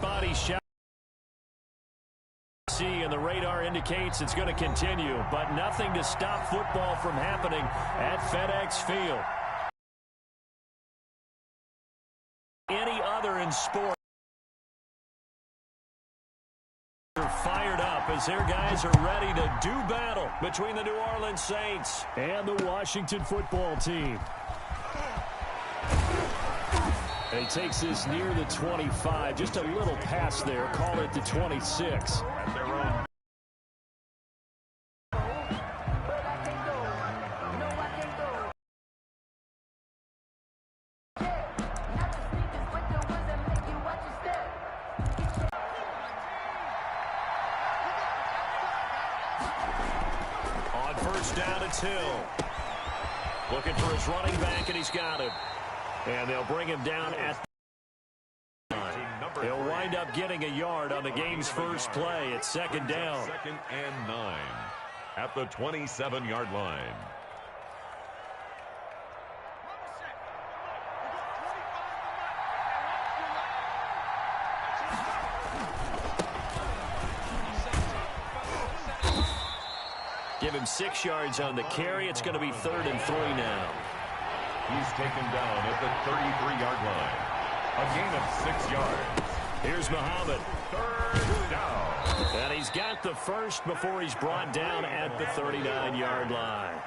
spot he shot. And the radar indicates it's going to continue, but nothing to stop football from happening at FedEx Field. Any other in sport are fired up as their guys are ready to do battle between the New Orleans Saints and the Washington football team. And he takes this near the 25, just a little pass there, call it the 26. At their own. On first down, it's Hill. Looking for his running back, and he's got him. And they'll bring him down at the line. He'll wind up getting a yard on the game's first play. It's second down. 2nd and 9 at the 27-yard line. Give him 6 yards on the carry. It's going to be 3rd and 3 now. He's taken down at the 33-yard line. A gain of 6 yards. Here's Muhammad. 3rd down. And he's got the first before he's brought down at the 39-yard line.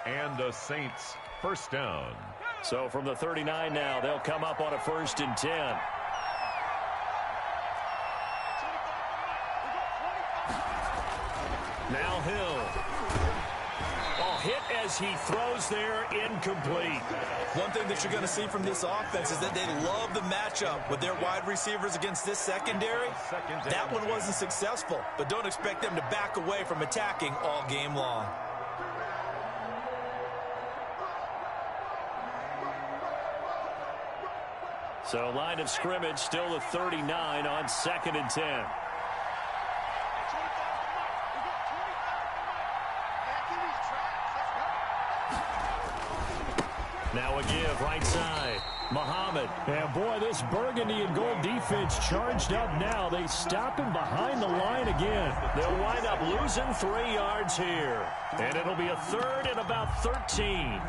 And the Saints first down. So from the 39 now, they'll come up on a 1st and 10. Now Hill. Hit as he throws there, incomplete. One thing that you're going to see from this offense is that they love the matchup with their wide receivers against this secondary. That one wasn't successful, but don't expect them to back away from attacking all game long. So line of scrimmage still the 39 on 2nd and 10. Now a give, right side. Muhammad. And boy, this burgundy and gold defense charged up now. They stop him behind the line again. They'll wind up losing 3 yards here. And it'll be a 3rd and about 13.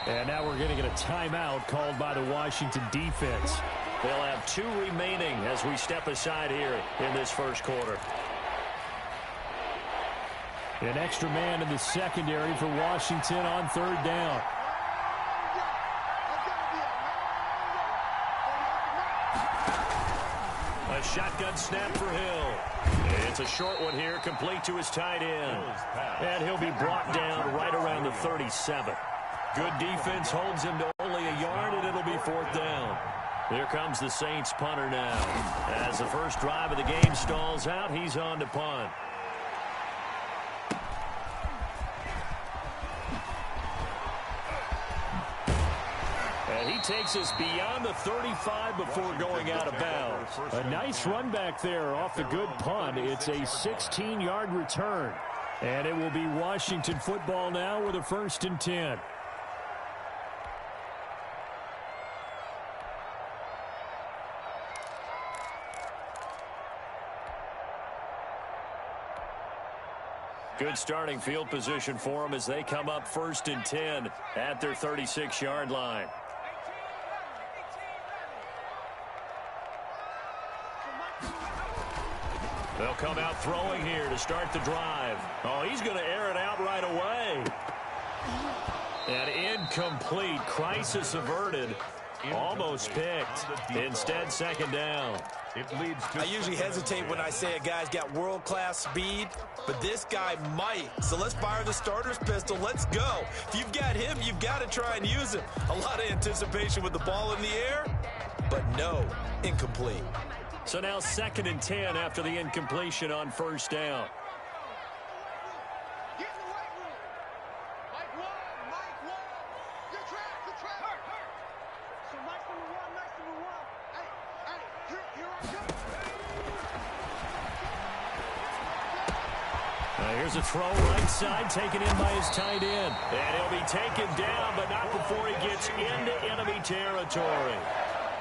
And now we're going to get a timeout called by the Washington defense. They'll have 2 remaining as we step aside here in this first quarter. An extra man in the secondary for Washington on 3rd down. A shotgun snap for Hill. It's a short one here, complete to his tight end. And he'll be brought down right around the 37. Good defense holds him to only a yard, and it'll be 4th down. Here comes the Saints punter now. As the first drive of the game stalls out, he's on to punt. And he takes us beyond the 35 before going out of bounds. A nice run back there off the good punt. It's a 16-yard return. And it will be Washington football now with a 1st and 10. Good starting field position for them as they come up 1st and 10 at their 36-yard line. They'll come out throwing here to start the drive. Oh, he's going to air it out right away. And incomplete. Crisis averted. Almost picked. Instead, 2nd down. I usually hesitate when I say a guy's got world-class speed, but this guy might. So let's fire the starter's pistol. Let's go. If you've got him, you've got to try and use him. A lot of anticipation with the ball in the air, but no, incomplete. So now 2nd and 10 after the incompletion on 1st down. Here's a throw right side, taken in by his tight end. And he'll be taken down, but not before he gets into enemy territory.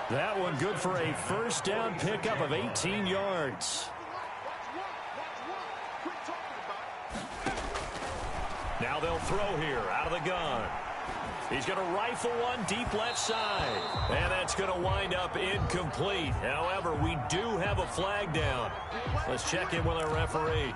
That one good for a first down pickup of 18 yards. Now they'll throw here out of the gun. He's going to rifle one deep left side. And that's going to wind up incomplete. However, we do have a flag down. Let's check in with our referee.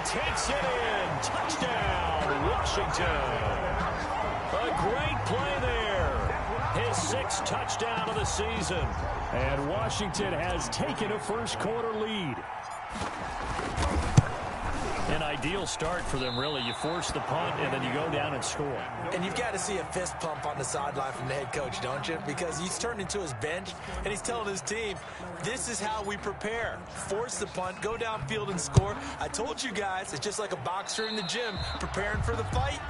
Takes it in. Touchdown, Washington. A great play there. His 6th touchdown of the season. And Washington has taken a first-quarter lead. An ideal start for them, really. You force the punt, and then you go down and score. And you've got to see a fist pump on the sideline from the head coach, don't you? Because he's turned into his bench, and he's telling his team, this is how we prepare. Force the punt, go downfield and score. I told you guys, it's just like a boxer in the gym preparing for the fight.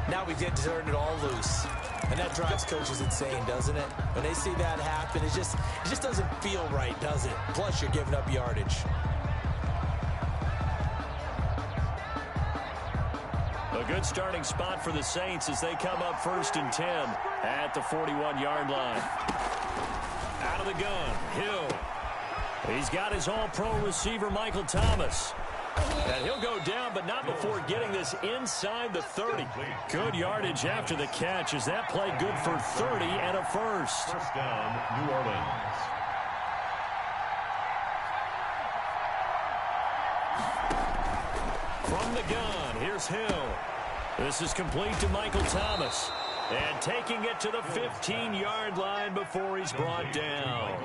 Now we get to turn it all loose. And that drives coaches insane, doesn't it? When they see that happen, it just doesn't feel right, does it? Plus, you're giving up yardage. A good starting spot for the Saints as they come up 1st and 10 at the 41-yard line. Out of the gun, Hill. He's got his all-pro receiver, Michael Thomas. And he'll go down, but not before getting this inside the 30. Good yardage after the catch. Is that play good for 30 and a first? First down, New Orleans. From the gun, here's Hill. This is complete to Michael Thomas. And taking it to the 15-yard line before he's brought down.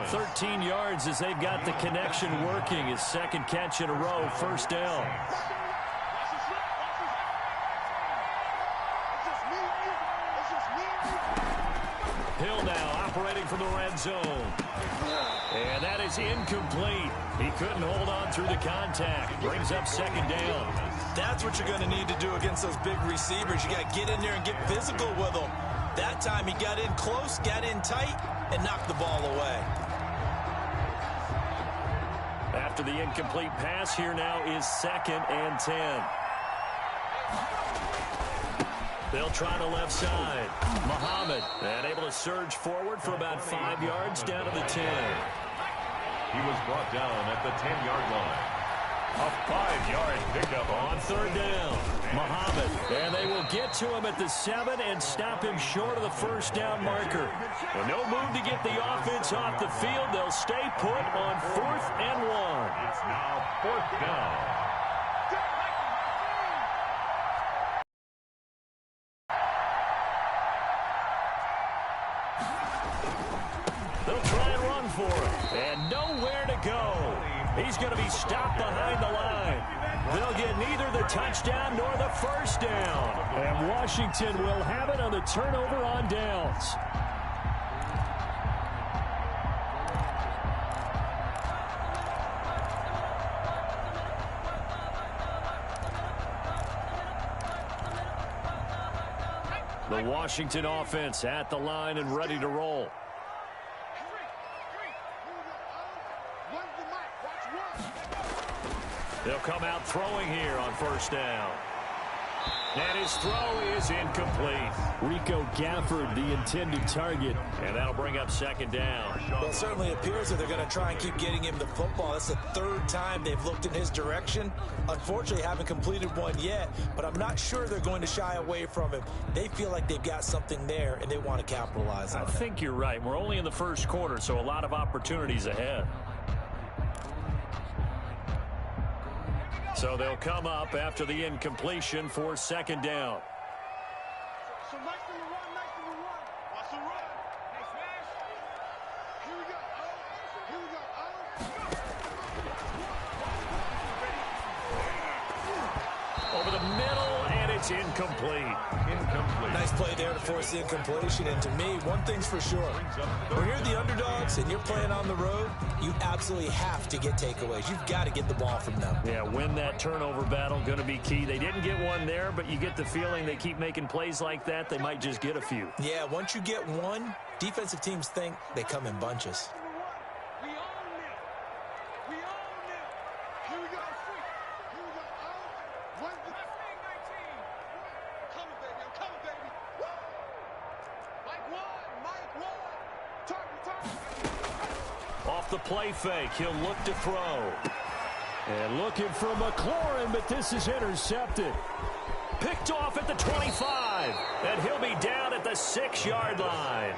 13 yards as they've got the connection working. His 2nd catch in a row, first down. Hill now operating from the red zone. And that is incomplete. He couldn't hold on through the contact. Brings up 2nd down. That's what you're going to need to do against those big receivers. You got to get in there and get physical with them. That time he got in close, got in tight, and knocked the ball away. After the incomplete pass, here now is 2nd and 10. They'll try the left side. Muhammad, and able to surge forward for about 5 yards down to the 10. He was brought down at the 10-yard line. A 5-yard pickup on 3rd down. Muhammad, and they will get to him at the 7 and stop him short of the first down marker. With no move to get the offense off the field, they'll stay put on 4th and 1. It's now 4th down. They'll try and run for it, and nowhere to go. He's going to be stopped behind the line. They'll get neither the touchdown nor the first down. And Washington will have it on the turnover on downs. The Washington offense at the line and ready to roll. They'll come out throwing here on first down. And his throw is incomplete. Rico Gafford, the intended target. And that'll bring up 2nd down. Well, it certainly appears that they're going to try and keep getting him the football. That's the 3rd time they've looked in his direction. Unfortunately, haven't completed one yet, but I'm not sure they're going to shy away from him. They feel like they've got something there, and they want to capitalize on it. I think you're right. We're only in the first quarter, so a lot of opportunities ahead. So they'll come up after the incompletion for 2nd down. It's incomplete. Nice play there to force the incompletion. And to me, one thing's for sure. When you're the underdogs and you're playing on the road, you absolutely have to get takeaways. You've got to get the ball from them. Yeah, win that turnover battle, going to be key. They didn't get one there, but you get the feeling they keep making plays like that, they might just get a few. Yeah, once you get one, defensive teams think they come in bunches. Off the play fake, he'll look to throw. And looking for McLaurin, but this is intercepted. Picked off at the 25, and he'll be down at the 6-yard line.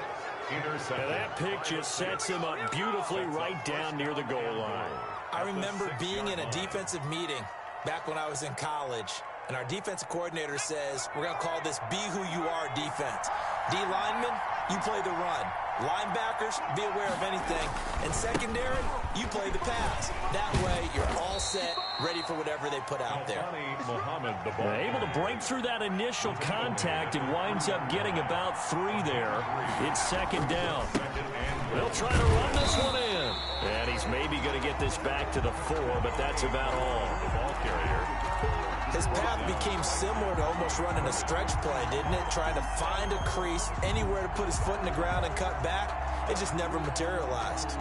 And that pick just sets him up beautifully right down near the goal line. I remember being in a defensive meeting back when I was in college, and our defensive coordinator says, we're going to call this Be Who You Are defense. D linemen, you play the run. Linebackers, be aware of anything. And secondary, you play the pass. That way, you're all set, ready for whatever they put out there. Able to break through that initial contact and winds up getting about 3 there. It's 2nd down. They'll try to run this one in. And he's maybe going to get this back to the 4, but that's about all. The ball carrier. His path became similar to almost running a stretch play, didn't it? Trying to find a crease, anywhere to put his foot in the ground and cut back. It just never materialized.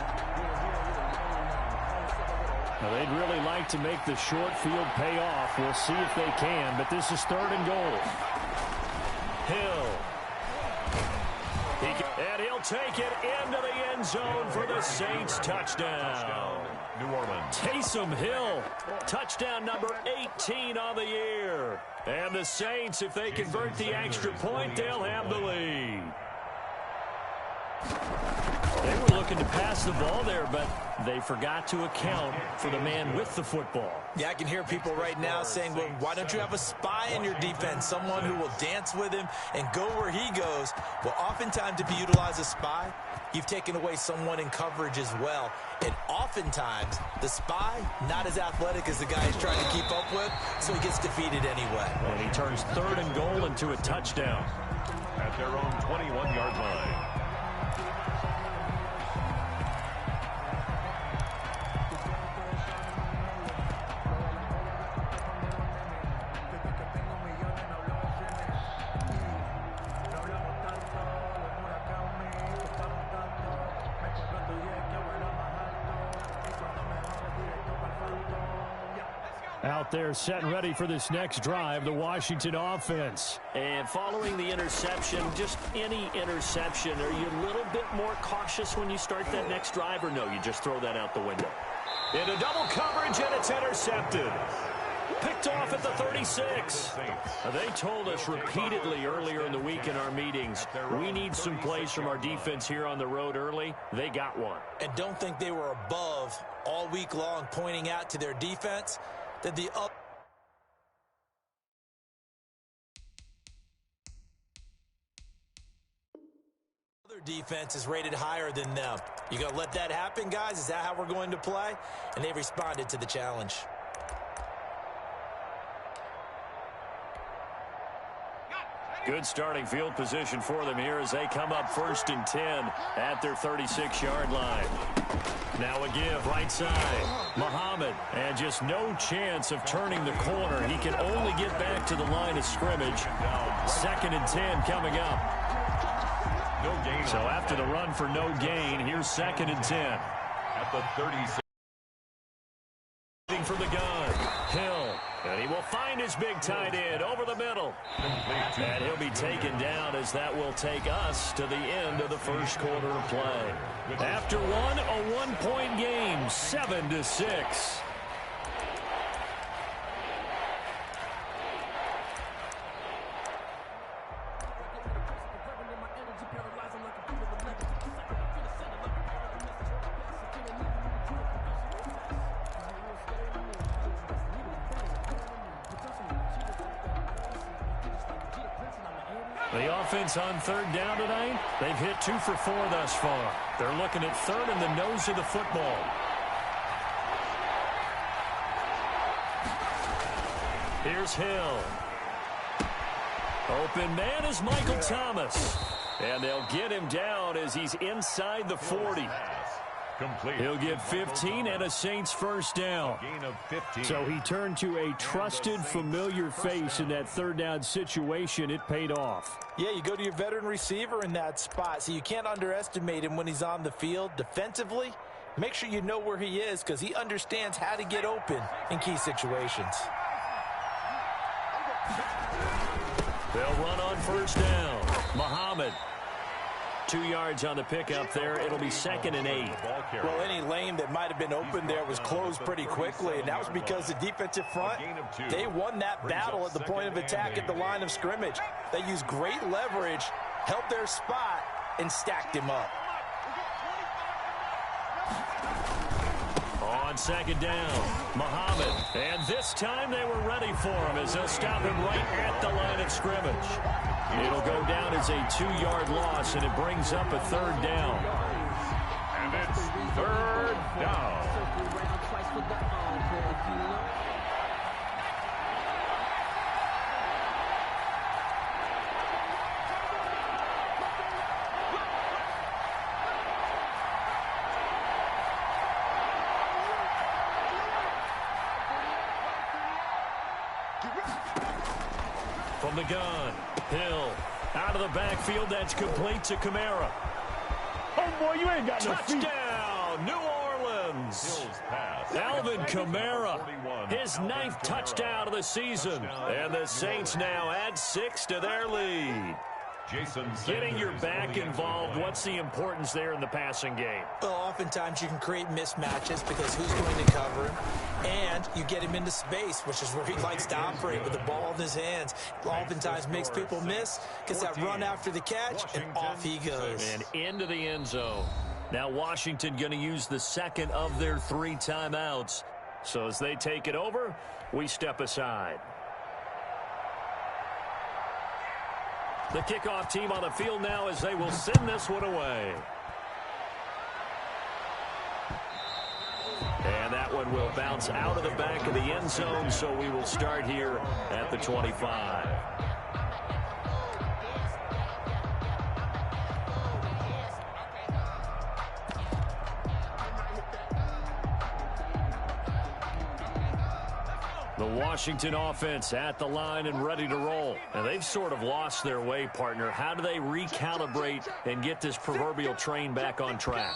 Well, they'd really like to make the short field pay off. We'll see if they can, but this is 3rd and goal. Hill. And he'll take it into the end zone for the Saints touchdown. New Orleans. Taysom Hill, touchdown number 18 on the year. And the Saints, if they convert the extra point, they'll have the lead. They were looking to pass the ball there, but they forgot to account for the man with the football. Yeah, I can hear people right now saying, well, why don't you have a spy in your defense, someone who will dance with him and go where he goes? Well, oftentimes if you utilize a spy, you've taken away someone in coverage as well. And oftentimes, the spy, not as athletic as the guy he's trying to keep up with, so he gets defeated anyway. And he turns 3rd and goal into a touchdown. At their own 21-yard line. Out there set and ready for this next drive, the Washington offense. And following the interception, just any interception, are you a little bit more cautious when you start that next drive, or no, you just throw that out the window? Into double coverage, and it's intercepted. Picked off at the 36. They told us repeatedly earlier in the week in our meetings, we need some plays from our defense here on the road early. They got one. And don't think they were above all week long pointing out to their defense that the other defense is rated higher than them. You gonna let that happen, guys? Is that how we're going to play? And they responded to the challenge. Good starting field position for them here as they come up 1st and 10 at their 36-yard line. Now a give right side. Muhammad, and just no chance of turning the corner. He can only get back to the line of scrimmage. 2nd and 10 coming up. No gain. So after the run for no gain, here's 2nd and 10. At the 36. For the gun. Hill. And he will find his big tight end over the middle. And he'll be taken down as that will take us to the end of the first quarter of play. After one, a one-point game, 7-6. The offense on 3rd down tonight, they've hit 2 for 4 thus far. They're looking at 3rd and the nose of the football. Here's Hill. Open man is Michael Thomas. And they'll get him down as he's inside the 40. Complete. He'll get 15 and a Saints first down. Gain of 15. So he turned to a trusted, familiar face in that third down situation. It paid off. Yeah, you go to your veteran receiver in that spot, so you can't underestimate him when he's on the field. Defensively, make sure you know where he is because he understands how to get open in key situations. They'll run on first down. Muhammad. 2 yards on the pickup there. It'll be 2nd and 8. Well, any lane that might have been open there was closed pretty quickly, and that was because the defensive front, they won that battle at the point of attack at the line of scrimmage. They used great leverage, held their spot, and stacked him up. On 2nd down, Muhammad. And this time they were ready for him as they'll stop him right at the line of scrimmage. It'll go down as a 2-yard loss, and it brings up a 3rd down. And it's 3rd down. From the gun, Hill. Out of the backfield, that's complete to Kamara. Oh, boy, you ain't got no feet. Touchdown, New Orleans. Alvin Kamara, his 9th touchdown of the season. And the Saints now add 6 to their lead. Getting your back involved, what's the importance there in the passing game? Well, oftentimes you can create mismatches because who's going to cover him? And you get him into space, which is where he likes to operate with the ball in his hands. Oftentimes makes people miss, gets that run after the catch, and off he goes. And into the end zone. Now Washington going to use the 2nd of their 3 timeouts. So as they take it over, we step aside. The kickoff team on the field now as they will send this one away. And that one will bounce out of the back of the end zone, so we will start here at the 25. The Washington offense at the line and ready to roll. And they've sort of lost their way, partner. How do they recalibrate and get this proverbial train back on track?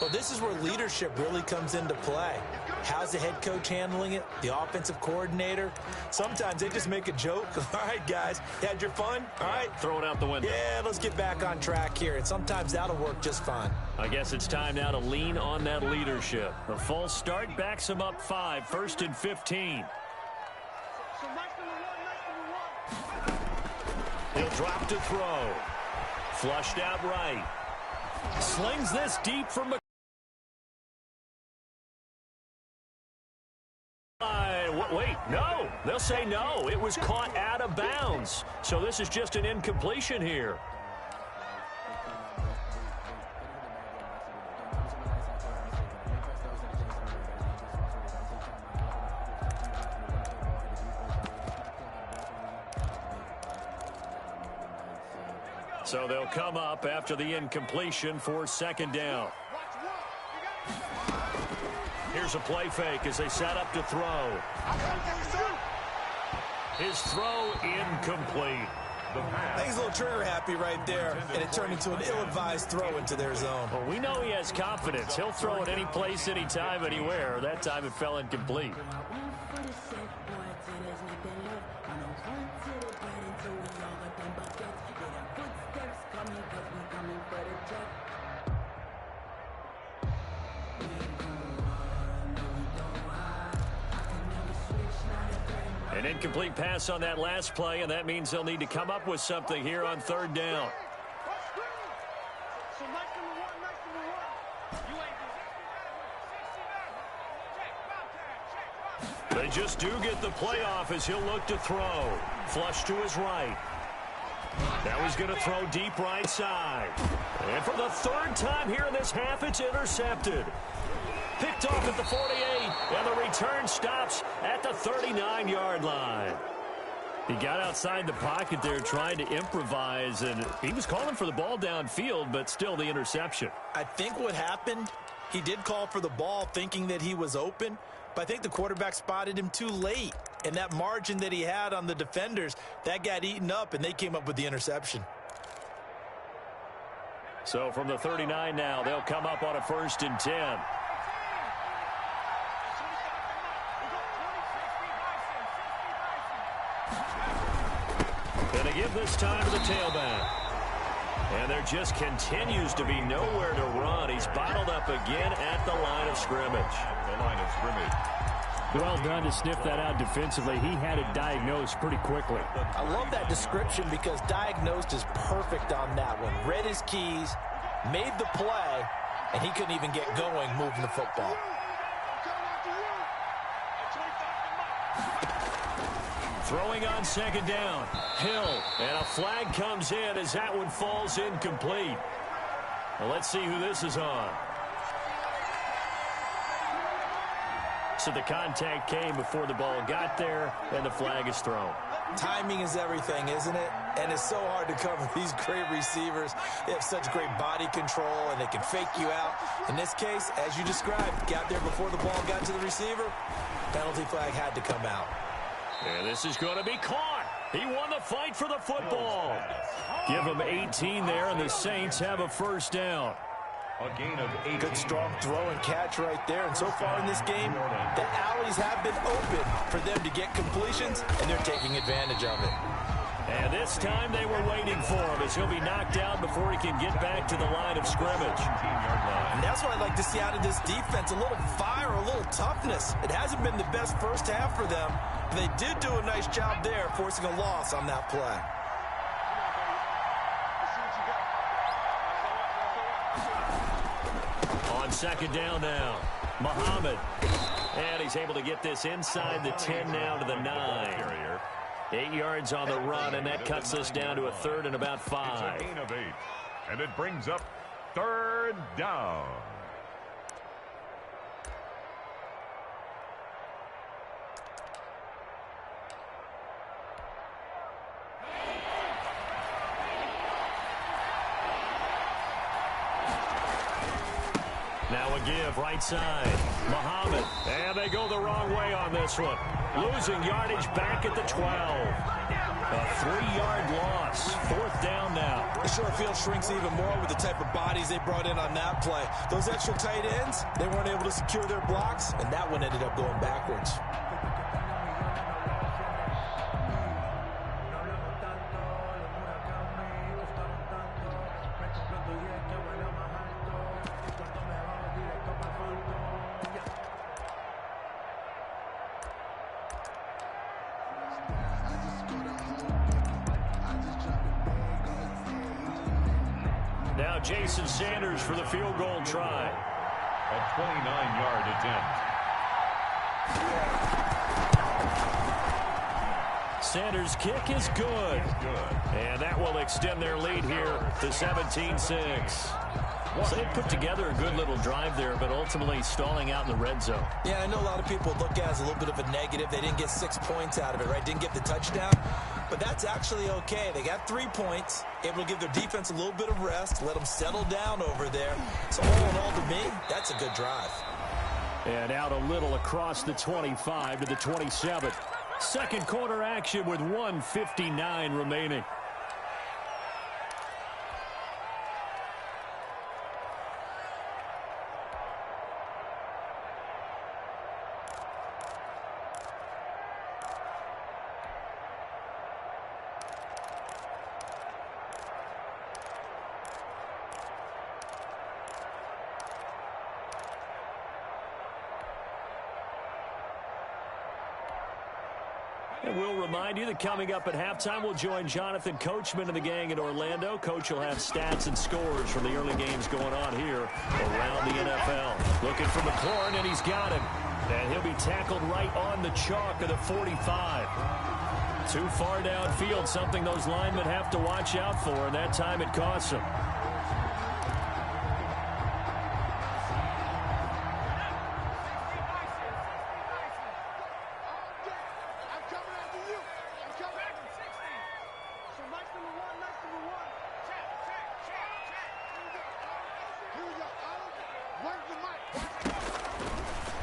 Well, this is where leadership really comes into play. How's the head coach handling it? The offensive coordinator? Sometimes they just make a joke. All right, guys, you had your fun? All right. Throw it out the window. Yeah, let's get back on track here. And sometimes that'll work just fine. I guess it's time now to lean on that leadership. The false start backs them up 5, 1st and 15. He'll drop to throw. Flushed out right. Slings this deep from wait, no. They'll say no. It was caught out of bounds. So this is just an incompletion here. So they'll come up after the incompletion for 2nd down. Here's a play fake as they set up to throw. His throw incomplete. I think he's a little trigger happy right there, and it turned into an ill-advised throw into their zone. Well, we know he has confidence. He'll throw it any place, anytime, anywhere. That time it fell incomplete. An incomplete pass on that last play, and that means they'll need to come up with something here on 3rd down. They just do get the playoff as he'll look to throw. Flush to his right. Now he's going to throw deep right side. And for the 3rd time here in this half, it's intercepted. Picked off at the 48, and the return stops at the 39-yard line. He got outside the pocket there trying to improvise, and he was calling for the ball downfield, but still the interception. I think what happened, he did call for the ball thinking that he was open, but I think the quarterback spotted him too late. And that margin that he had on the defenders, that got eaten up, and they came up with the interception. So from the 39 now, they'll come up on a 1st and 10. Going to give this time to the tailback. And there just continues to be nowhere to run. He's bottled up again at the line of scrimmage. The line of scrimmage. Well done to sniff that out defensively. He had it diagnosed pretty quickly. I love that description because diagnosed is perfect on that one. Read his keys, made the play, and he couldn't even get going moving the football. Throwing on 2nd down. Hill. And a flag comes in as that one falls incomplete. Well, let's see who this is on. So the contact came before the ball got there, and the flag is thrown. Timing is everything, isn't it? And it's so hard to cover these great receivers. They have such great body control, and they can fake you out. In this case, as you described, got there before the ball got to the receiver. Penalty flag had to come out. And this is going to be caught. He won the fight for the football. Give him 18 there, and the Saints have a 1st down. A gain of 8. Good strong throw and catch right there. And so far in this game, the alleys have been open for them to get completions, and they're taking advantage of it. And this time they were waiting for him as he'll be knocked down before he can get back to the line of scrimmage. And that's what I'd like to see out of this defense, a little fire, a little toughness. It hasn't been the best first half for them, but they did do a nice job there forcing a loss on that play. On 2nd down now, Muhammad. And he's able to get this inside the 10 now to the 9. 8 yards on the run, and that cuts us down to a 3rd and about 5. It's a gain of 8, and it brings up 3rd down. Now a give, right side. Muhammad. And they go the wrong way on this one. Losing yardage back at the 12. A 3-yard loss. 4th down now. The short field shrinks even more with the type of bodies they brought in on that play. Those extra tight ends, they weren't able to secure their blocks, and that one ended up going backwards. Now Jason Sanders for the field goal try. A 29-yard attempt. Sanders' kick is good. And that will extend their lead here to 17-6. So they put together a good little drive there, but ultimately stalling out in the red zone. Yeah, I know a lot of people look at it as a little bit of a negative. They didn't get 6 points out of it, right? Didn't get the touchdown. But that's actually okay. They got 3 points, able to give their defense a little bit of rest, let them settle down over there. So all in all, to me, that's a good drive. And out a little across the 25 to the 27. Second quarter action with 1:59 remaining. And we'll remind you that coming up at halftime, we'll join Jonathan Coachman and the gang in Orlando. Coach will have stats and scores from the early games going on here around the NFL. Looking for McLaurin, and he's got him. And he'll be tackled right on the chalk of the 45. Too far downfield, something those linemen have to watch out for, and that time it costs them.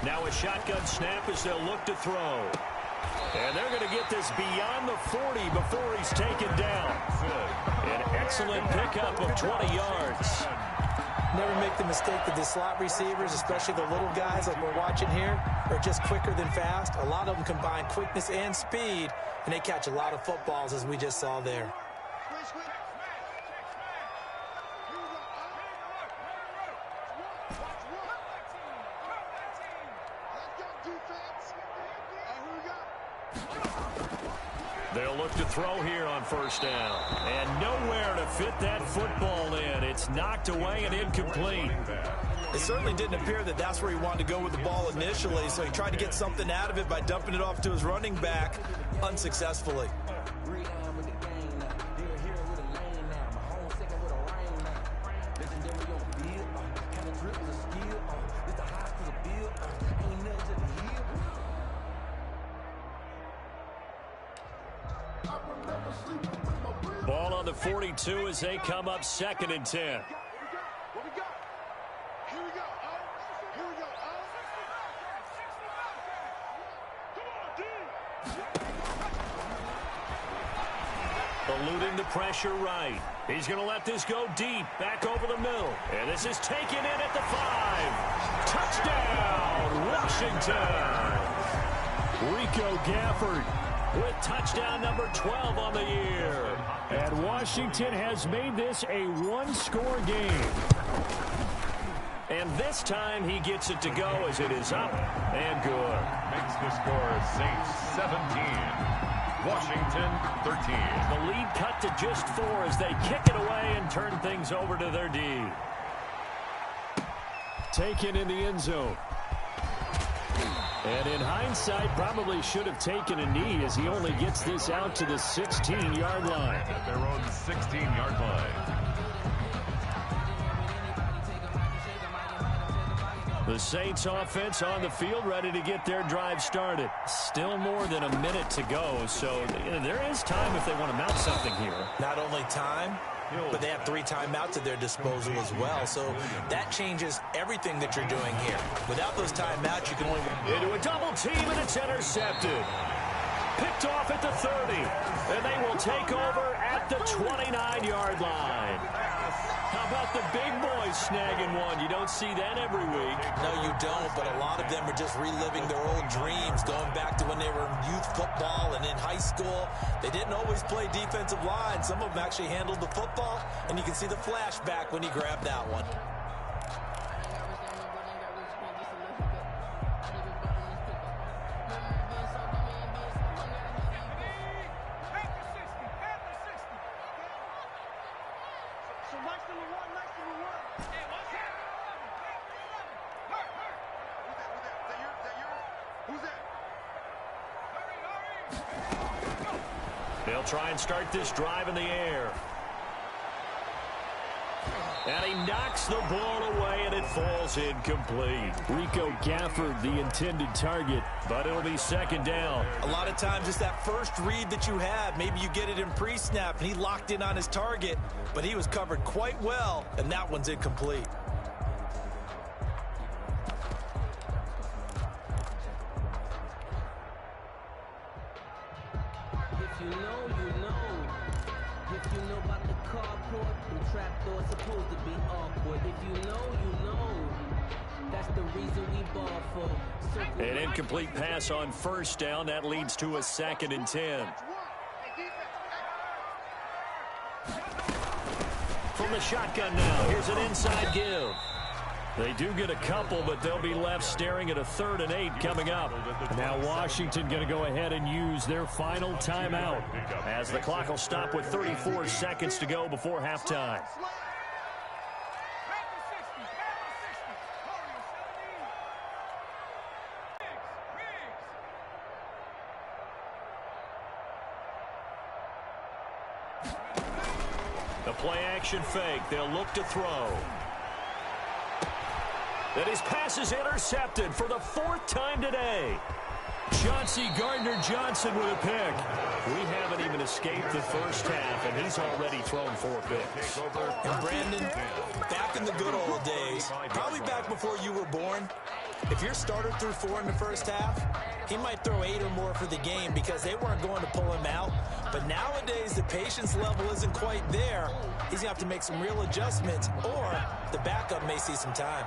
Now a shotgun snap as they'll look to throw. And they're going to get this beyond the 40 before he's taken down. An excellent pickup of 20 yards. Never make the mistake that the slot receivers, especially the little guys like we're watching here, are just quicker than fast. A lot of them combine quickness and speed, and they catch a lot of footballs, as we just saw there. They'll look to throw here on first down. And nowhere to fit that football in. It's knocked away and incomplete. It certainly didn't appear that that's where he wanted to go with the ball initially, so he tried to get something out of it by dumping it off to his running back unsuccessfully. Ball on the 42 as they come up 2nd and 10. Eluding the pressure right. He's going to let this go deep, back over the middle. And this is taken in at the 5. Touchdown, Washington. Rico Gafford with touchdown number 12 on the year. And Washington has made this a one-score game. And this time he gets it to go as it is up and good. Makes the score Saints 17. Washington 13. The lead cut to just 4 as they kick it away and turn things over to their D. Taken in the end zone. And in hindsight, probably should have taken a knee as he only gets this out to the 16-yard line. At their own 16-yard line. The Saints offense on the field ready to get their drive started. Still more than a minute to go, so there is time if they want to mount something here. Not only time, but they have 3 timeouts at their disposal as well, so that changes everything that you're doing here. Without those timeouts, you can only... Into a double team, and it's intercepted. Picked off at the 30, and they will take over at the 29-yard line. How about the big boys snagging one? You don't see that every week. No, you don't, but a lot of them are just reliving their old dreams, going back to when they were in youth football and in high school. They didn't always play defensive line. Some of them actually handled the football, and you can see the flashback when he grabbed that one. They'll try and start this drive in the air. And he knocks the ball away, and it falls incomplete. Rico Gafford, the intended target. But it'll be 2nd down. A lot of times it's that first read that you have. Maybe you get it in pre-snap, and he locked in on his target, but he was covered quite well, and that one's incomplete. An incomplete pass on first down. That leads to a 2nd and 10. From the shotgun now, here's an inside give. They do get a couple, but they'll be left staring at a 3rd and 8 coming up. Now Washington going to go ahead and use their final timeout, as the clock will stop with 34 seconds to go before halftime. The play-action fake. They'll look to throw. And his pass is intercepted for the 4th time today. Chauncey Gardner-Johnson with a pick. We haven't even escaped the first half, and he's already thrown 4 picks. And Brandon, back in the good old days, probably back before you were born, If your starter threw 4 in the first half, he might throw 8 or more for the game because they weren't going to pull him out. But nowadays, the patience level isn't quite there. He's going to have to make some real adjustments, or the backup may see some time.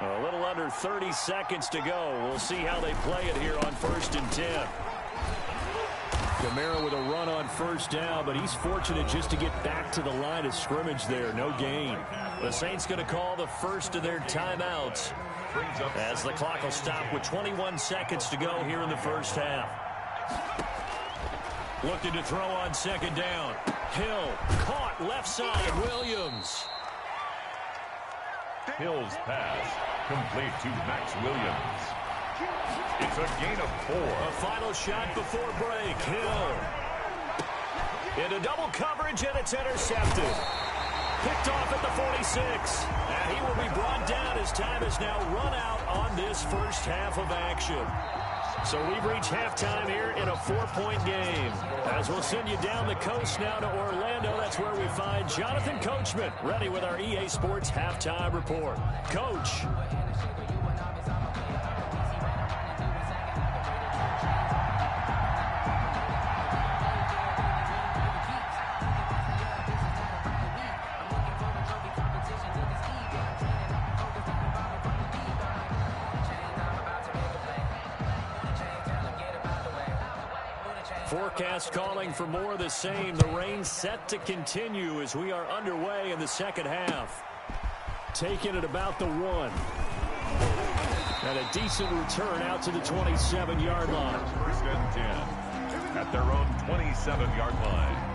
A little under 30 seconds to go. We'll see how they play it here on 1st and 10. Kamara with a run on 1st down, but he's fortunate just to get back to the line of scrimmage there. No gain. The Saints going to call the first of their timeouts as the clock will stop with 21 seconds to go here in the first half. Looking to throw on 2nd down. Hill caught left side. Williams. Hill's pass complete to Max Williams. It's a gain of 4. A final shot before break. Hill into double coverage, and it's intercepted. Picked off at the 46. And he will be brought down as time has now run out on this first half of action. So we've reached halftime here in a 4-point game. As we'll send you down the coast now to Orlando, that's where we find Jonathan Coachman, ready with our EA Sports Halftime Report. Coach. Forecast calling for more of the same. The rain set to continue as we are underway in the second half. Taking it about the 1. And a decent return out to the 27-yard line. 1st and 10 at their own 27-yard line.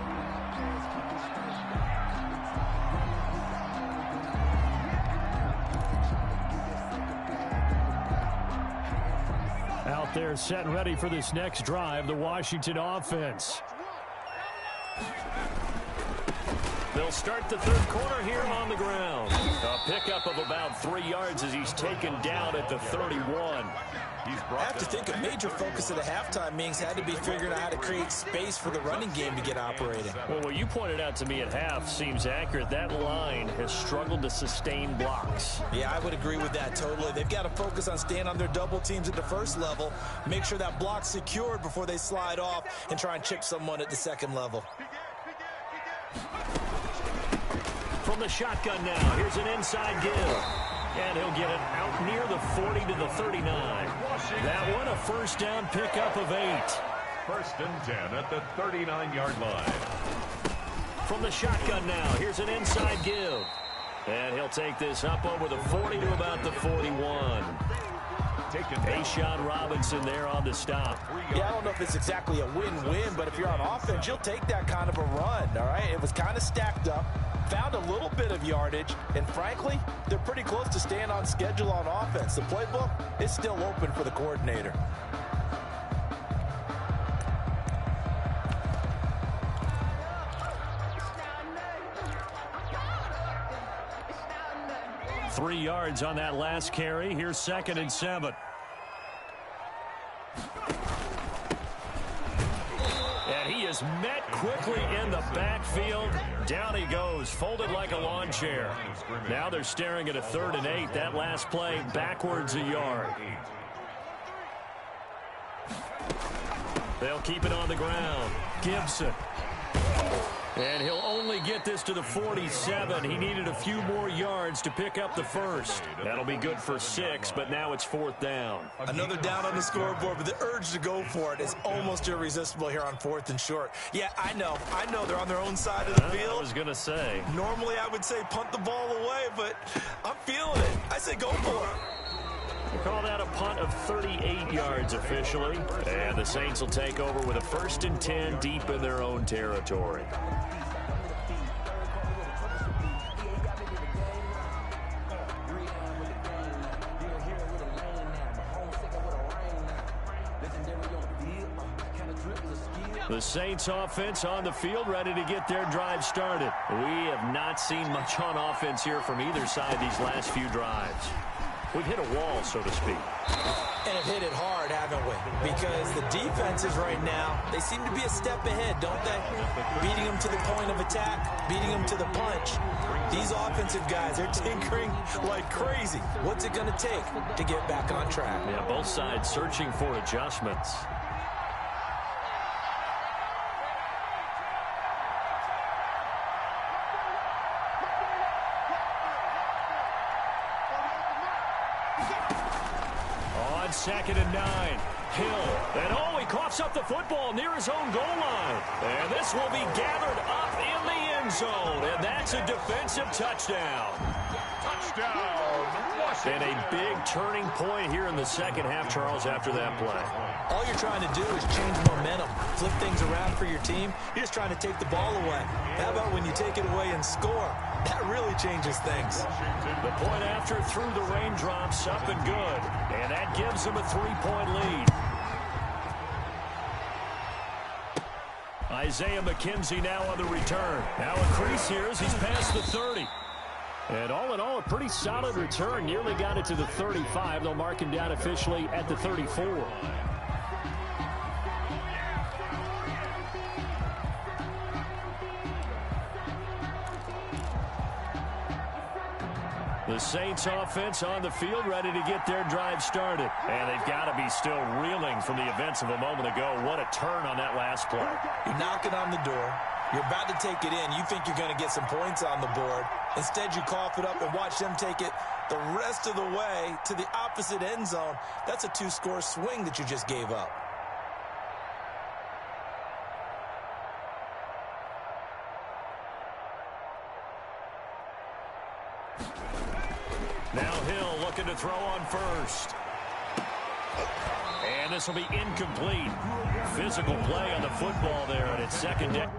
Out there set and ready for this next drive, the Washington offense. They'll start the 3rd quarter here on the ground. A pickup of about 3 yards as he's taken down at the 31. I have to think a major focus of the halftime meetings had to be figuring out how to create space for the running game to get operating. Well, what you pointed out to me at half seems accurate. That line has struggled to sustain blocks. Yeah, I would agree with that totally. They've got to focus on staying on their double teams at the 1st level, make sure that block's secured before they slide off and try and chip someone at the 2nd level. From the shotgun now, here's an inside give. And he'll get it out near the 40 to the 39. That one a 1st down pickup of 8. 1st and 10 at the 39-yard line. From the shotgun now, here's an inside give. And he'll take this up over the 40 to about the 41. A'Shawn Robinson there on the stop. Yeah, I don't know if it's exactly a win-win, but if you're on offense, you'll take that kind of a run, all right? It was kind of stacked up, found a little bit of yardage, and frankly, they're pretty close to staying on schedule on offense. The playbook is still open for the coordinator. Three yards on that last carry. Here's 2nd and 7. And he is met quickly in the backfield. Down he goes, folded like a lawn chair. Now they're staring at a 3rd and 8. That last play backwards a yard. They'll keep it on the ground. Gibson. And he'll only get this to the 47. He needed a few more yards to pick up the 1st. That'll be good for 6, but now it's 4th down. Another down on the scoreboard, but the urge to go for it is almost irresistible here on 4th and short. Yeah, I know they're on their own side of the field. I was going to say. Normally I would say punt the ball away, but I'm feeling it. I say go for it. We call that a punt of 38 yards officially. And the Saints will take over with a 1st and 10 deep in their own territory. The Saints offense on the field, ready to get their drive started. We have not seen much on offense here from either side these last few drives. we've hit a wall, so to speak. And have hit it hard, haven't we? Because the defenses right now, they seem to be a step ahead, don't they? Beating them to the point of attack, beating them to the punch. These offensive guys, they're tinkering like crazy. What's it going to take to get back on track? Yeah, both sides searching for adjustments. On 2nd and 9, Hill. And oh, he coughs up the football near his own goal line. And this will be gathered up in the end zone. And that's a defensive touchdown. Touchdown, And a big turning point here in the second half, Charles, after that play. All you're trying to do is change momentum, flip things around for your team. You're just trying to take the ball away. How about when you take it away and score? That really changes things. The point after through the raindrops, up and good. And that gives them a 3-point lead. Isaiah McKenzie now on the return. Now a crease here as he's past the 30. And all in all, a pretty solid return. Nearly got it to the 35. They'll mark him down officially at the 34. The Saints offense on the field, ready to get their drive started. And they've got to be still reeling from the events of a moment ago. What a turn on that last play. You're knocking on the door. You're about to take it in. You think you're going to get some points on the board. Instead, you cough it up and watch them take it the rest of the way to the opposite end zone. That's a 2-score swing that you just gave up. Now Hill looking to throw on first. And this will be incomplete. Physical play on the football there, and it's second down.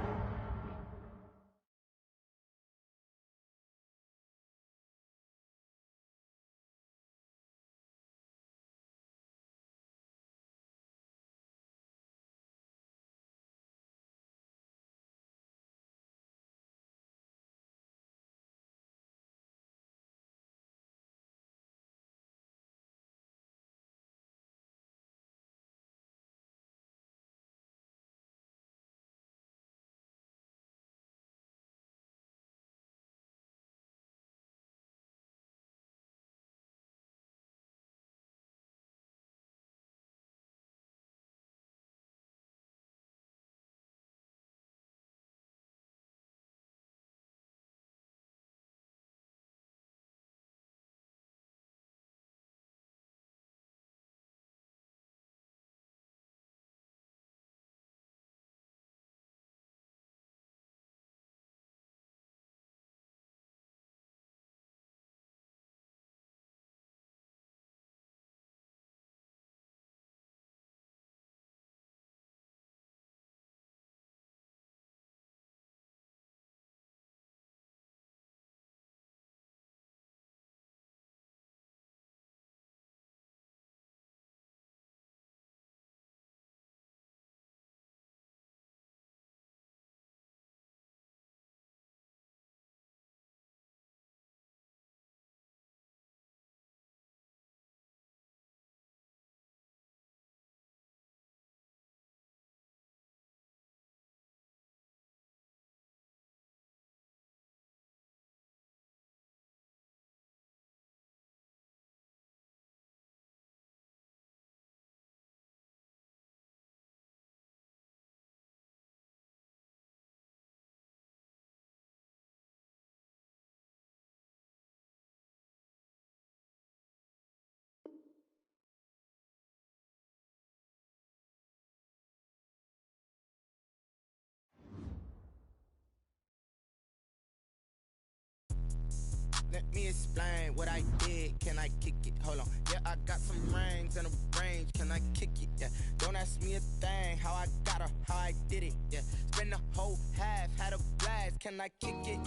Let me explain what I did. Can I kick it? Hold on. Yeah, I got some rings and a range. Can I kick it? Yeah. Don't ask me a thing. How I got her, how I did it. Yeah. Spend the whole half, had a blast. Can I kick it?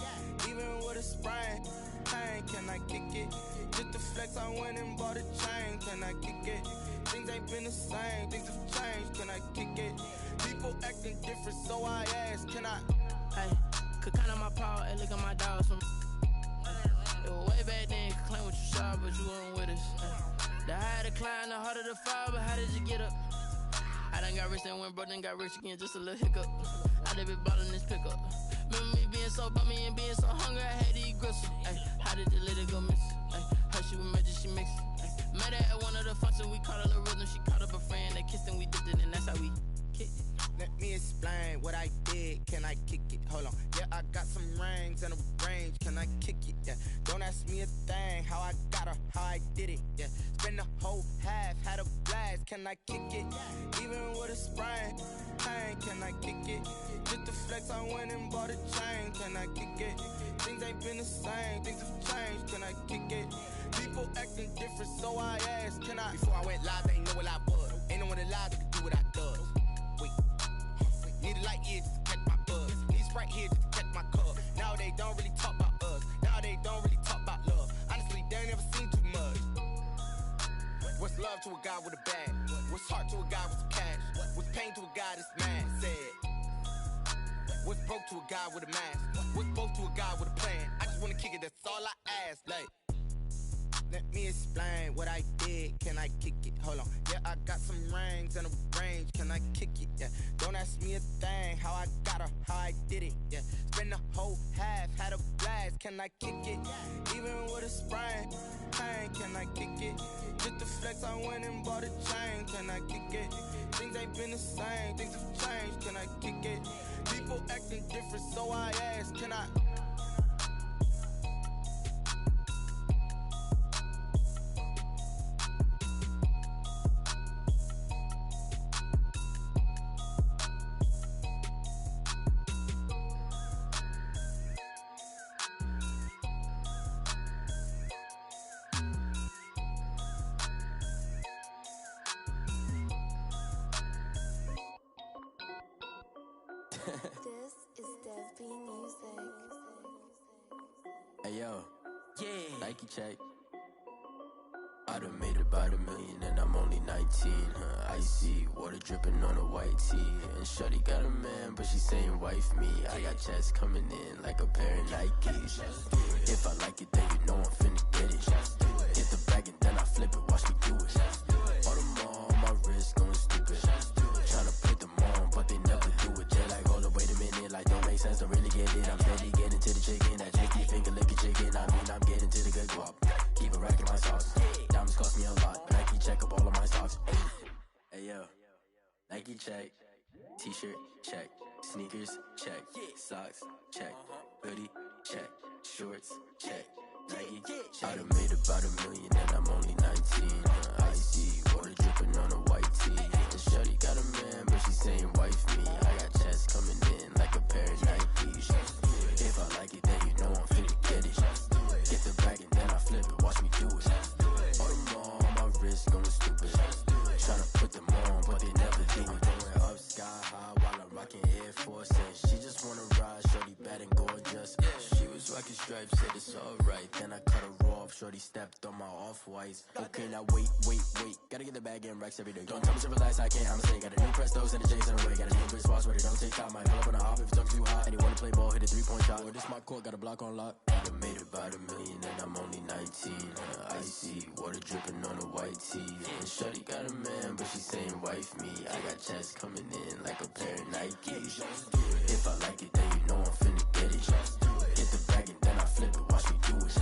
Even with a sprain. Pain, can I kick it? Just to flex, I went and bought a chain. Can I kick it? Things ain't been the same. Things have changed. Can I kick it? People acting different, so I ask. Can I? Hey, could count on my power and look at my dogs from. Way back then, you could claim what you saw, but thought you weren't with us. The higher the climb, the harder the fall, but how did you get up? I done got rich and went broke, then got rich again, just a little hiccup. I done been ballin' this pickup. Remember me being so bummy and being so hungry, I had to eat gristle. Ay, how did you let it go miss? Ay, how she was magic, she mixed. Met her at one of the functions, we caught a little rhythm. She caught up a friend, they kissed and we dipped it, and that's how we kicked it. Let me explain what I did, can I kick it? Hold on, yeah, I got some rings and a range, can I kick it? Yeah, don't ask me a thing, how I got her, how I did it. Yeah, spend the whole half, had a blast, can I kick it? Even with a sprain, pain, can I kick it? Just the flex, I went and bought a chain, can I kick it? Things ain't been the same, things have changed, can I kick it? People acting different, so I asked, can I? Before I went live, they ain't know what I was. Ain't no one alive that could do what I does. Wait, need a light here just to catch my buzz. Need Sprite here just to catch my cup. Now they don't really talk about us. Now they don't really talk about love. Honestly, they ain't never seen too much. What's love to a guy with a bag? What's heart to a guy with some cash? What's pain to a guy that's mad? Said. What's broke to a guy with a mask? What's both to a guy with a plan? I just wanna kick it, that's all I ask. Like, let me explain what I did, can I kick it? Hold on, yeah, I got some rings and a range, can I kick it? Yeah, don't ask me a thing, how I got her, how I did it. Yeah, spend the whole half, had a blast, can I kick it? Even with a sprain, pain, can I kick it? Just the flex, I went and bought a chain, can I kick it? Things ain't been the same, things have changed, can I kick it? People acting different, so I ask, can I? This is Desby Music. Hey yo, yeah, Nike check. I done made about $1 million and I'm only 19. Icy water dripping on a white tee. And shorty got a man, but she saying wife me. I got checks coming in like a pair of Nikes. If I like it, then you know I'm finna get it. Get the bag and then I flip it, watch me do it. All them on my wrist going stupid. Tryna put them on, but they never do it. They're like, hold up, wait a minute, like don't make sense, don't really get it. I'm steady getting to the chicken, that chicky finger licking chicken. I mean, I'm getting to the good guap. Keep a rack in my socks. Diamonds cost me a lot, but Nike check up all of my stocks. Hey yo, Nike check. T-shirt check. Sneakers check. Socks check. Hoodie check. Shorts check. Nike check. I done made about $1 million and I'm only 19. Icy water dripping on a white tee. And shorty got a man, but she saying wife me. I got checks coming in like a pair of Nikes. If I like it, then you know I'm finna get it. Get the bag and then I flip it, watch me do it. All them on my wrist going stupid. Tryna put them on, but they never do it. Going up sky high while I'm rocking Air Force. And she just wanna ride, shorty bad and gorgeous. She was rocking stripes, said it's alright. Then I cut her off, shorty stepped on my off-whites. Okay, now wait. Gotta get the bag and racks every day. Don't tell me to relax, I can't, I'ma say. Got a new Prestos and a Jason away. Got a new Chris Foss, but it don't take time. Might pull up on a hop if it talks too hot. And he wanna play ball, hit a 3-point shot. Or this my court, got a block on lock. I done made about $1 million and I'm only 19. Icy water dripping on a white tee. And shorty got a man, but she saying wife me. I got checks coming in like a pair of Nikes. If I like it, then you know I'm finna get it. Get the bag and then I flip it, watch me do it.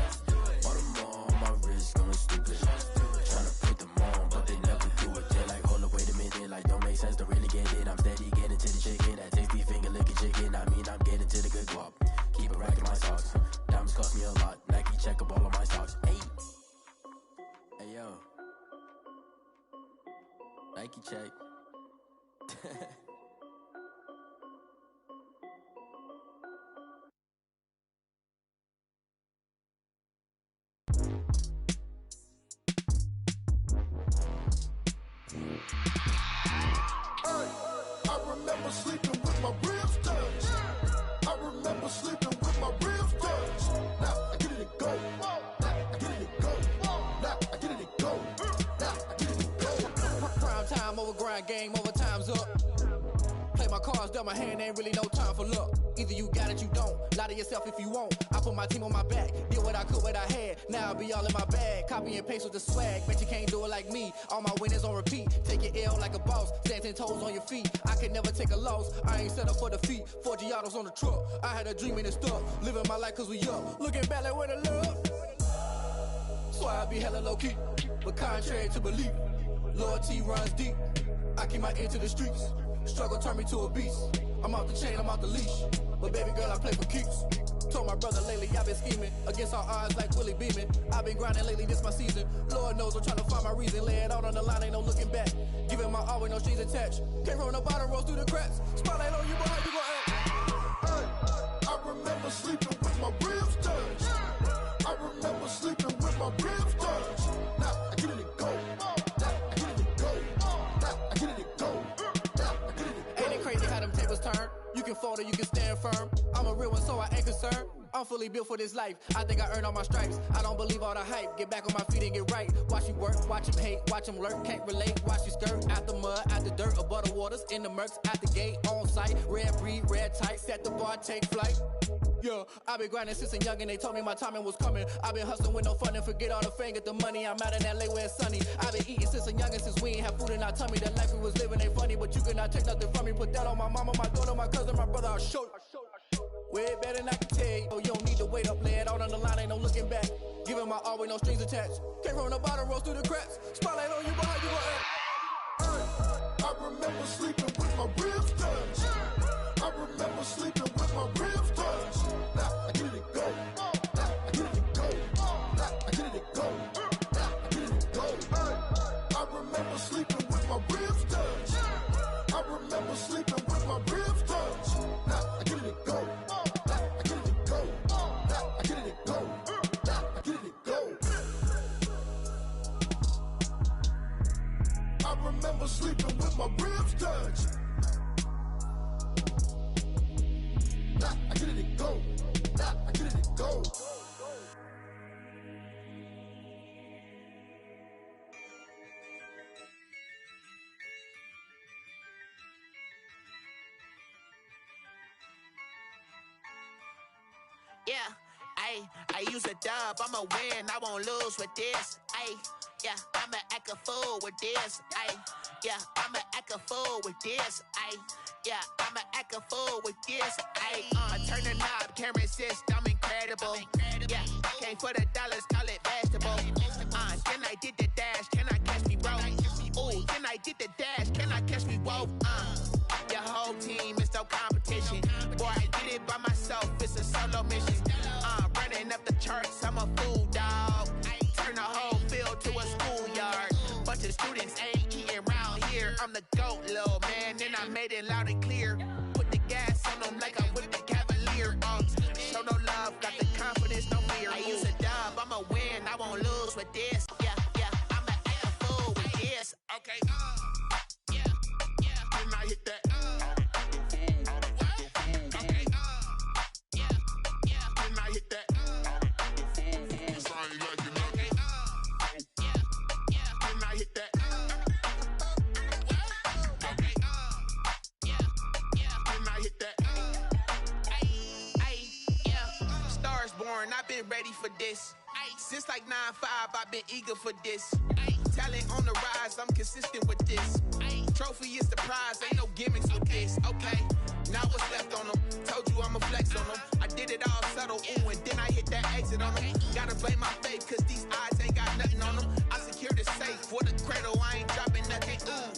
All them on my wrist going stupid. Tryna put them on, but they never do it. They're like, hold up, wait a minute, like don't make sense, don't really get it. I'm steady getting to the chicken, that tasty finger licking chicken. I mean, I'm getting to the good guap. Keep a rack in my socks. Diamonds cost me a lot. Nike check up all of my stocks. Hey yo, Nike check. I remember sleeping with my ribs touched. I remember sleeping with my ribs touched. Now I get it and go. Now I get it and go. Now I get it and go. Now I get it and go. Prime time over grind game, over time's up. Play my cards dealt my hand, ain't really no time for luck. Either you got it, you don't. Lie to yourself if you won't. I put my team on my back, did what I could, what I had. Now I'll be all in my bag. Copy and paste with the swag. Bet you can't do it like me. All my winners on repeat. Take your L like a boss. Stand 10 toes on your feet. I can never take a loss. I ain't set up for defeat. 4 Giottos on the truck. I had a dream and it stuck. Living my life cause we up. Looking back like where the love. So I be hella low key. But contrary to belief, loyalty runs deep. I keep my ear to the streets. Struggle turned me to a beast. I'm off the chain, I'm off the leash. But baby girl, I play for keeps. Told my brother lately, I've been scheming. Against all odds like Willie Beeman. I've been grinding lately, this my season. Lord knows I'm trying to find my reason. Lay it out on the line, ain't no looking back. Giving my all with no strings attached. Came from the bottom, rose through the cracks. Spotlight on you, boy, how you gon' act? Hey, I remember sleeping with my ribs touched. I remember sleeping with my ribs touched. Now I get it and go. Now I get it and go. Now I get it and go. Now I get it and go. Ain't it crazy how them tables turn? You can fold or you can stand firm. I'm a real one, so I ain't concerned. I'm fully built for this life. I think I earned all my stripes. I don't believe all the hype. Get back on my feet and get right. Watch you work, watch him hate, watch him lurk. Can't relate, watch you skirt. Out the mud, out the dirt, above the waters, in the murks, out the gate, on site. Red breed, red tight, set the bar, take flight. Yeah, I been grinding since a youngin', they told me my timing was coming. I been hustling with no fun and forget all the fame, get the money. I'm out in LA where it's sunny. I been eating since a youngin', since we ain't have food in our tummy. The life we was living ain't funny, but you cannot take nothing from me. Put that on my mama, my daughter, my cousin, my brother, I'll show you. Way better than I can tell you. Oh, you don't need to wait up, lay it out on the line, ain't no looking back. Giving my all with no strings attached. Came from the bottom, rose through the cracks. Spotlight on you, but how you gon' act? Hey, I remember sleeping with my ribs touched. I remember sleeping with my ribs touched. Now I get it and go. Now I get it and go. Now I get it and go. Now I get it and go. Hey, I remember sleeping with my ribs touched. I remember sleeping with my ribs touched. Now I get it and go. Now I get it and go. Now I get it and go. Now I get it and go. I remember sleeping with my ribs touched. Now I get it and go. Now I get it and go. Yeah, I use a dub, I'ma win, I won't lose with this. Yeah, I'ma act a fool with this. Yeah, I'ma act a fool with this. Yeah, I'ma act a fool with this. Turn the knob, camera assist, I'm incredible. Yeah, came for the dollars, call it vegetable. Then I did the dash, can I catch me, bro? Ooh, then I did the dash, can I catch me, whoa? Your whole team is no competition. Boy, I did it by myself, it's a solo mission. Running up the charts, I'm a fool, dog. Turn the whole field to a schoolyard. Bunch of students ain't eating round here. I'm the GOAT, little man, and I made it loud and clear. Put the gas on them like I'm with the Cavalier. Show no love, got the confidence, no fear. I use a dub, I'ma win, I won't lose with this. Yeah, I'ma act a fool with this. Okay, yeah, then I hit that. I've been ready for this. Since like 9-5, I've been eager for this. Talent on the rise, I'm consistent with this. Trophy is the prize, ain't no gimmicks with this. Okay, now what's left on them? Told you I'ma flex on them. I did it all subtle, ooh, and then I hit that exit on them. Gotta blame my faith, cause these eyes ain't got nothing on them. I secured the safe for the cradle, I ain't dropping nothing, ooh.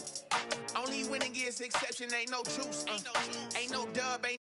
Only winning is exception, ain't no truce. Ain't no dub, ain't